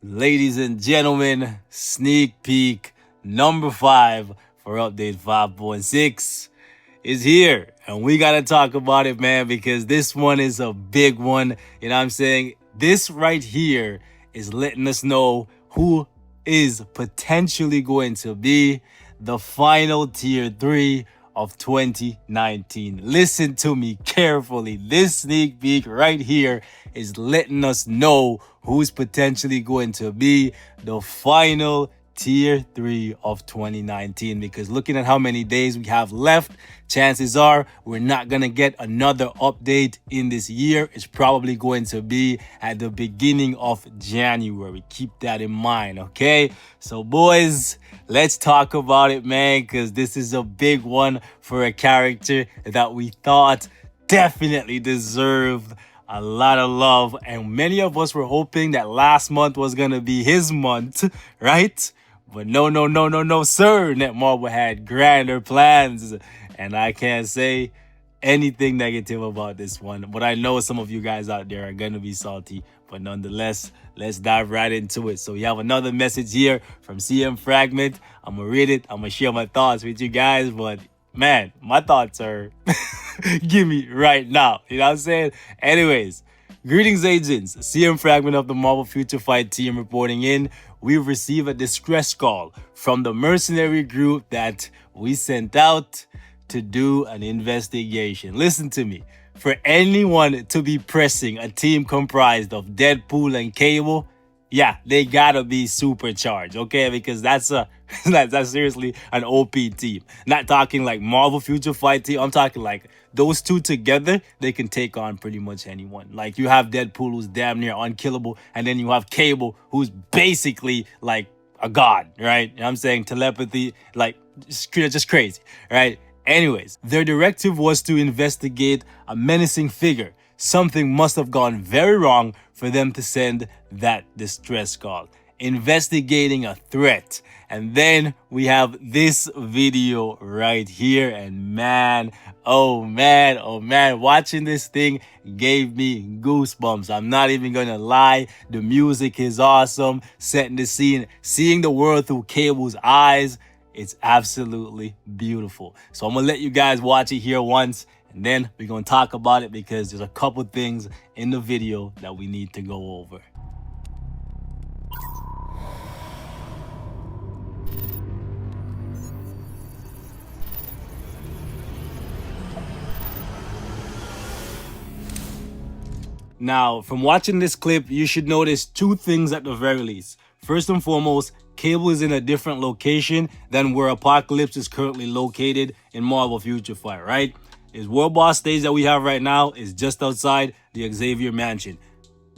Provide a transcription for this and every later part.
Ladies and gentlemen, sneak peek number 5 for update 5.6 is here. And we got to talk about it, man, because this one is a big one. You know what I'm saying? This right here is letting us know who is potentially going to be the final tier 3 of 2019. Listen to me carefully. This sneak peek right here is letting us know who's potentially going to be the final tier 3 of 2019, because looking at how many days we have left, chances are we're not going to get another update in this year. It's probably going to be at the beginning of January. Keep that in mind, okay? So boys, let's talk about it, man, because this is a big one for a character that we thought definitely deserved a lot of love, and many of us were hoping that last month was gonna be his month, right? But no, sir. Netmarble had grander plans, and I can't say anything negative about this one. But I know some of you guys out there are gonna be salty, but nonetheless, let's dive right into it. So we have another message here from CM Fragment. I'm gonna read it. I'm gonna share my thoughts with you guys, but man, my thoughts are gimme right now. You know what I'm saying? Anyways, greetings, agents. CM Fragment of the Marvel Future Fight team reporting in. We've received a distress call from the mercenary group that we sent out to do an investigation. Listen to me. For anyone to be pressing a team comprised of Deadpool and Cable, yeah, they gotta be supercharged, okay? Because that's seriously an OP team. Not talking like Marvel Future Fight team. I'm talking like those two together, they can take on pretty much anyone. Like you have Deadpool, who's damn near unkillable, and then you have Cable, who's basically like a god, right? You know what I'm saying? Telepathy, like just crazy, right? Anyways, their directive was to investigate a menacing figure. Something must have gone very wrong for them to send that distress call. Investigating a threat. And then we have this video right here, and man, oh man, watching this thing gave me goosebumps. I'm not even gonna lie. The music is awesome, setting the scene, seeing the world through Cable's eyes. It's absolutely beautiful. So I'm gonna let you guys watch it here once, and then we're gonna talk about it because there's a couple things in the video that we need to go over. Now, from watching this clip, you should notice two things at the very least. First and foremost, Cable is in a different location than where Apocalypse is currently located in Marvel Future Fight, right? His World Boss stage that we have right now is just outside the Xavier Mansion.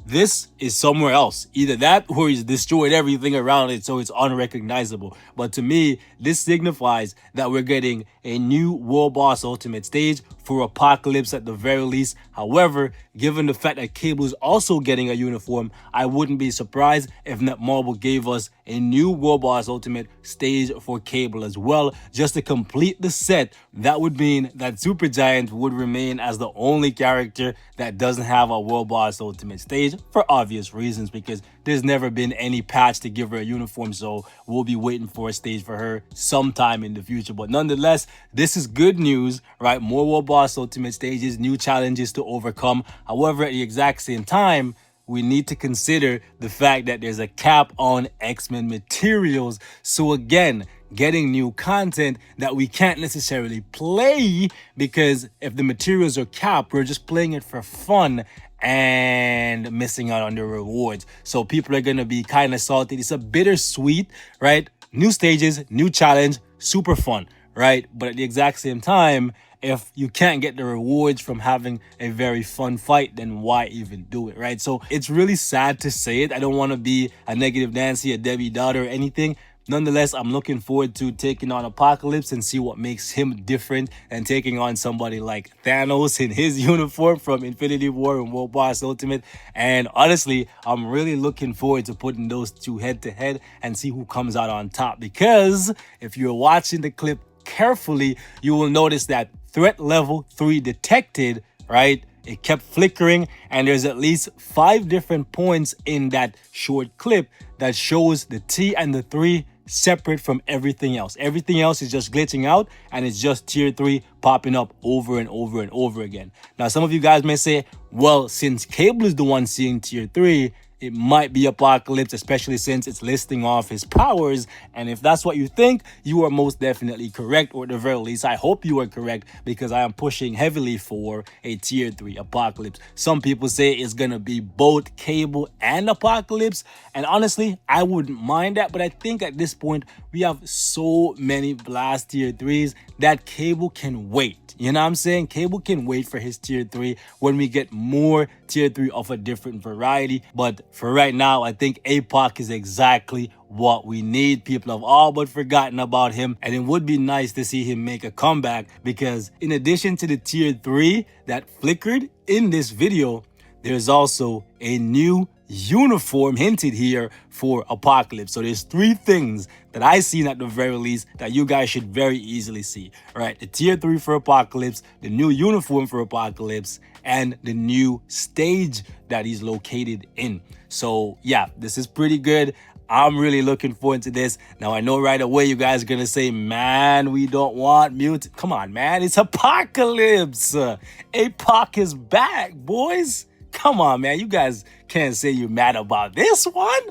This is somewhere else. Either that or he's destroyed everything around it so it's unrecognizable. But to me, this signifies that we're getting a new World Boss Ultimate stage for Apocalypse at the very least. However, given the fact that Cable is also getting a uniform, I wouldn't be surprised if Netmarble gave us a new World Boss Ultimate stage for Cable as well, just to complete the set. That would mean that Supergiant would remain as the only character that doesn't have a World Boss Ultimate stage, for obvious reasons, because there's never been any patch to give her a uniform, so we'll be waiting for a stage for her sometime in the future. But nonetheless, this is good news, right? More World Boss Ultimate stages, new challenges to overcome. However, at the exact same time, we need to consider the fact that there's a cap on X-Men materials. So again, getting new content that we can't necessarily play, because if the materials are capped, we're just playing it for fun and missing out on the rewards. So people are gonna be kind of salty. It's a bittersweet, right? New stages, new challenge, super fun, right? But at the exact same time, if you can't get the rewards from having a very fun fight, then why even do it, right? So it's really sad to say it. I don't want to be a negative Nancy, a Debbie daughter, or anything. Nonetheless, I'm looking forward to taking on Apocalypse and see what makes him different, and taking on somebody like Thanos in his uniform from Infinity War and World Boss Ultimate. And honestly, I'm really looking forward to putting those two head to head and see who comes out on top, because if you're watching the clip carefully, you will notice that threat level 3 detected, right, it kept flickering, and there's at least 5 different points in that short clip that shows the T and the 3 separate from everything else. Everything else is just glitching out, and it's just tier 3 popping up over and over and over again. Now, some of you guys may say, well, since Cable is the one seeing tier 3, it might be Apocalypse, especially since it's listing off his powers. And if that's what you think, you are most definitely correct, or at the very least, I hope you are correct, because I am pushing heavily for a tier 3 Apocalypse. Some people say it's gonna be both Cable and Apocalypse, and honestly, I wouldn't mind that, but I think at this point, we have so many Blast tier 3s that Cable can wait. You know what I'm saying? Cable can wait for his tier 3 when we get more tier 3 of a different variety. But for right now, I think APOC is exactly what we need. People have all but forgotten about him, and it would be nice to see him make a comeback, because in addition to the tier 3 that flickered in this video, there's also a new uniform hinted here for Apocalypse. So there's 3 things that I seen at the very least that you guys should very easily see. All right, the tier 3 for Apocalypse, the new uniform for Apocalypse, and the new stage that he's located in. So yeah, this is pretty good. I'm really looking forward to this. Now, I know right away you guys are going to say, man, we don't want mutant. Come on, man. It's Apocalypse. APOC is back, boys. Come on, man. You guys can't say you're mad about this one.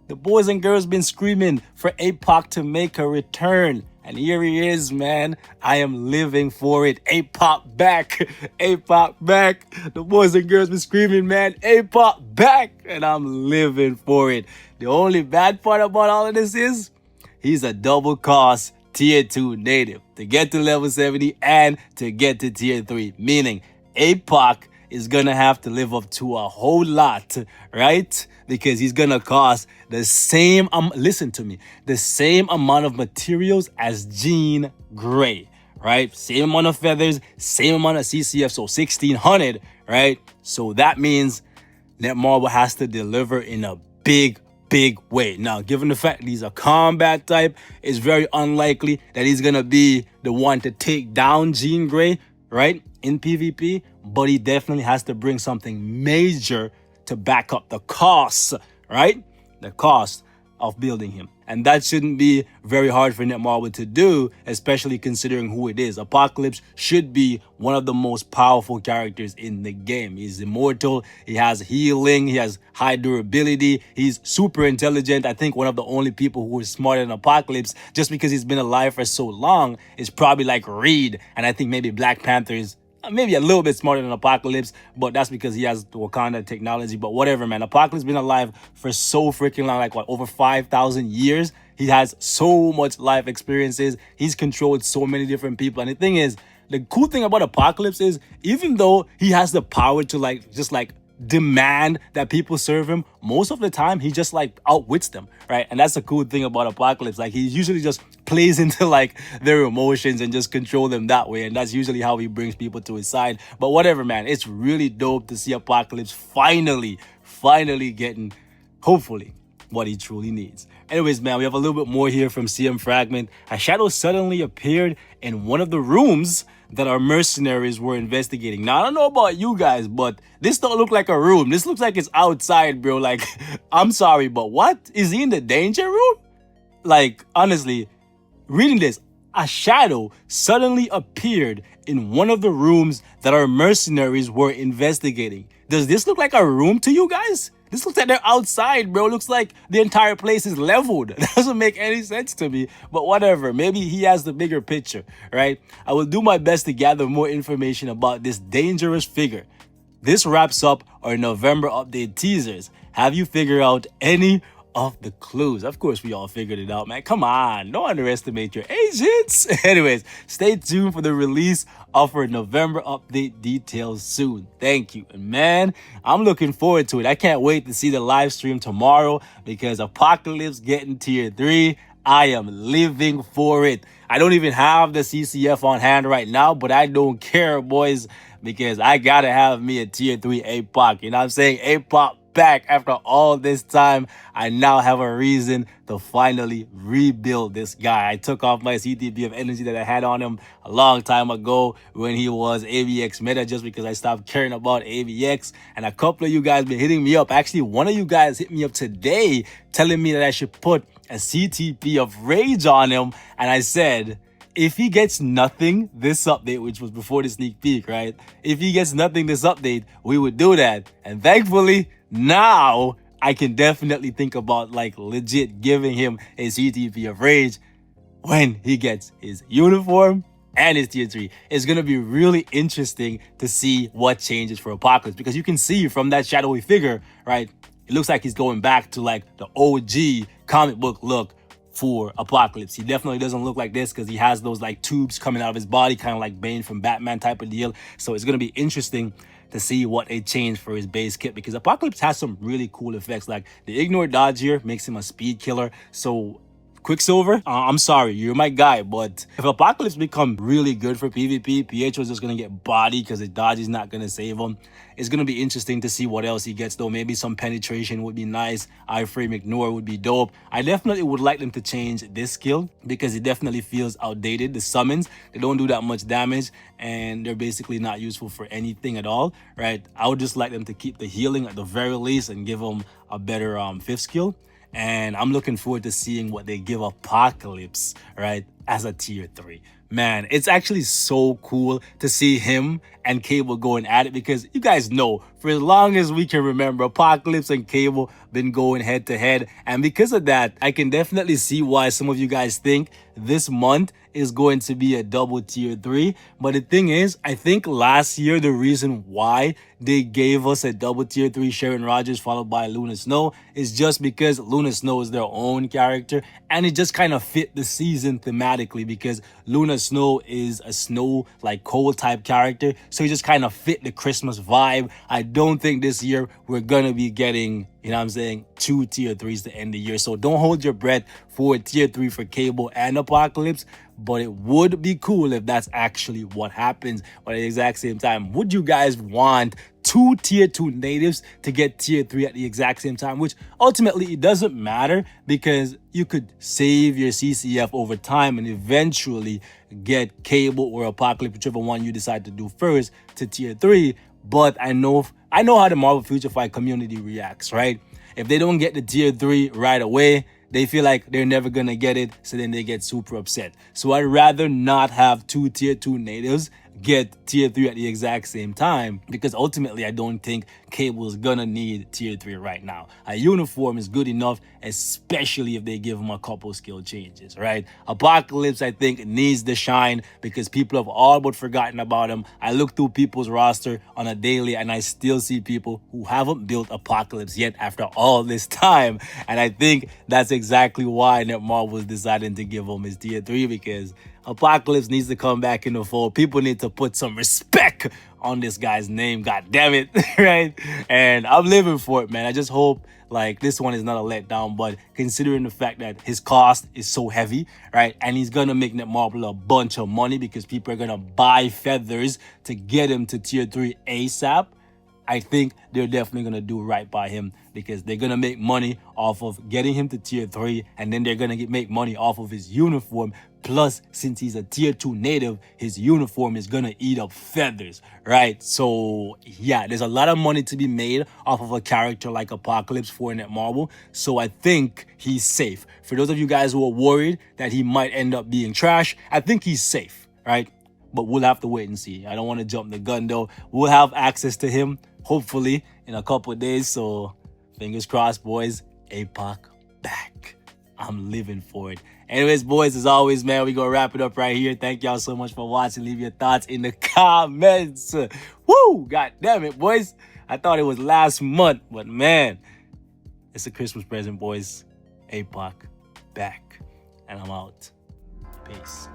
The boys and girls been screaming for APOC to make a return. And here he is, man. I am living for it. APOC back. APOC back. The boys and girls been screaming, man, APOC back. And I'm living for it. The only bad part about all of this is he's a double cost tier 2 native to get to level 70 and to get to tier 3. Meaning APOC is gonna have to live up to a whole lot, right? Because he's gonna cost the same, listen to me, the same amount of materials as Jean Grey, right? Same amount of feathers, same amount of CCF, so 1600, right? So that means Netmarble has to deliver in a big way. Now, given the fact that he's a combat type, it's very unlikely that he's gonna be the one to take down Jean Grey, right, in PvP, but he definitely has to bring something major to back up the costs, right? The cost of building him. And that shouldn't be very hard for Netmarble to do, especially considering who it is. Apocalypse should be one of the most powerful characters in the game. He's immortal, he has healing, he has high durability, he's super intelligent. I think one of the only people who is smarter than Apocalypse, just because he's been alive for so long, is probably like Reed. And I think maybe Black Panther is maybe a little bit smarter than Apocalypse, but that's because he has the Wakanda technology. But whatever, man. Apocalypse been alive for so freaking long, like what, over 5,000 years? He has so much life experiences. He's controlled so many different people. And the thing is, the cool thing about Apocalypse is, even though he has the power to just demand that people serve him, most of the time he just outwits them, right? And that's the cool thing about Apocalypse. Like, he usually just plays into their emotions and just control them that way, and that's usually how he brings people to his side. But whatever, man, it's really dope to see Apocalypse finally getting, hopefully, what he truly needs. Anyways, man, we have a little bit more here from CM Fragment. A shadow suddenly appeared in one of the rooms that our mercenaries were investigating. Now, I don't know about you guys, but this don't look like a room. This looks like it's outside, bro. Like, I'm sorry, but what? Is he in the danger room? Like, honestly, reading this, a shadow suddenly appeared in one of the rooms that our mercenaries were investigating. Does this look like a room to you guys? This looks like they're outside, bro. Looks like the entire place is leveled. That doesn't make any sense to me, but whatever. Maybe he has the bigger picture, right? I will do my best to gather more information about this dangerous figure. This wraps up our November update teasers. Have you figured out any of the clues? Of course, we all figured it out, man. Come on, don't underestimate your agents. Anyways, stay tuned for the release of our November update details soon. Thank you. And man, I'm looking forward to it. I can't wait to see the live stream tomorrow, because Apocalypse getting tier 3. I am living for it. I don't even have the CCF on hand right now, but I don't care, boys, because I gotta have me a tier 3 APOC. You know what I'm saying? APOC back after all this time. I now have a reason to finally rebuild this guy. I took off my CTP of energy that I had on him a long time ago when he was AVX meta, just because I stopped caring about AVX. And a couple of you guys been hitting me up. Actually, one of you guys hit me up today telling me that I should put a CTP of rage on him. And I said, if he gets nothing this update, which was before the sneak peek, right? If he gets nothing this update, we would do that. And thankfully, now I can definitely think about like legit giving him a CTP of rage when he gets his uniform and his tier 3. It's going to be really interesting to see what changes for Apocalypse, because you can see from that shadowy figure, right? It looks like he's going back to like the OG comic book look for Apocalypse. He definitely doesn't look like this because he has those like tubes coming out of his body, kind of like Bane from Batman type of deal. So it's going to be interesting to see what they change for his base kit, because Apocalypse has some really cool effects. Like the ignore dodge here makes him a speed killer. So Quicksilver, I'm sorry, you're my guy, but if Apocalypse become really good for PvP, Pietro's just gonna get bodied because his dodge is not gonna save him. It's gonna be interesting to see what else he gets though. Maybe some penetration would be nice. Iframe ignore would be dope. I definitely would like them to change this skill because it definitely feels outdated. The summons, they don't do that much damage and they're basically not useful for anything at all, right? I would just like them to keep the healing at the very least and give him a better 5th skill. And I'm looking forward to seeing what they give Apocalypse, right, as a tier 3. Man, it's actually so cool to see him and Cable going at it, because you guys know, for as long as we can remember, Apocalypse and Cable been going head to head. And because of that, I can definitely see why some of you guys think this month is going to be a double tier 3. But the thing is, I think last year the reason why they gave us a double tier 3 Sharon Rogers followed by Luna Snow is just because Luna Snow is their own character and it just kind of fit the season thematically, because Luna Snow is a snow like cold type character, so it just kind of fit the Christmas vibe. I don't think this year we're gonna be getting, you know what I'm saying, 2 tier 3s to end the year. So don't hold your breath for a tier 3 for Cable and Apocalypse, but it would be cool if that's actually what happens. But at the exact same time, would you guys want 2 tier 2 natives to get tier 3 at the exact same time? Which ultimately it doesn't matter, because you could save your CCF over time and eventually get Cable or Apocalypse, whichever one you decide to do first, to tier 3. But I know how the Marvel Future Fight community reacts, right? If they don't get the tier 3 right away, they feel like they're never gonna get it, so then they get super upset. So I'd rather not have 2 tier 2 natives get tier 3 at the exact same time, because ultimately I don't think Cable is gonna need tier 3 right now. A uniform is good enough, especially if they give him a couple skill changes, right? Apocalypse, I think, needs the shine because people have all but forgotten about him. I look through people's roster on a daily and I still see people who haven't built Apocalypse yet after all this time. And I think that's exactly why Netmarble was deciding to give him his tier 3, because Apocalypse needs to come back in the fold. People need to put some respect on this guy's name, god damn it, right? And I'm living for it, man. I just hope like this one is not a letdown, but considering the fact that his cost is so heavy, right, and he's gonna make Netmarble a bunch of money because people are gonna buy feathers to get him to tier 3 ASAP, I think they're definitely going to do right by him, because they're going to make money off of getting him to tier 3, and then they're going to make money off of his uniform. Plus, since he's a tier 2 native, his uniform is going to eat up feathers, right? So yeah, there's a lot of money to be made off of a character like Apocalypse for Netmarble. So I think he's safe. For those of you guys who are worried that he might end up being trash, I think he's safe, right? But we'll have to wait and see. I don't want to jump the gun though. We'll have access to him hopefully in a couple of days. So fingers crossed, boys. APOC back. I'm living for it. Anyways, boys, as always, man, we gonna wrap it up right here. Thank y'all so much for watching. Leave your thoughts in the comments. Woo! God damn it, boys. I thought it was last month, but man, it's a Christmas present, boys. APOC back. And I'm out. Peace.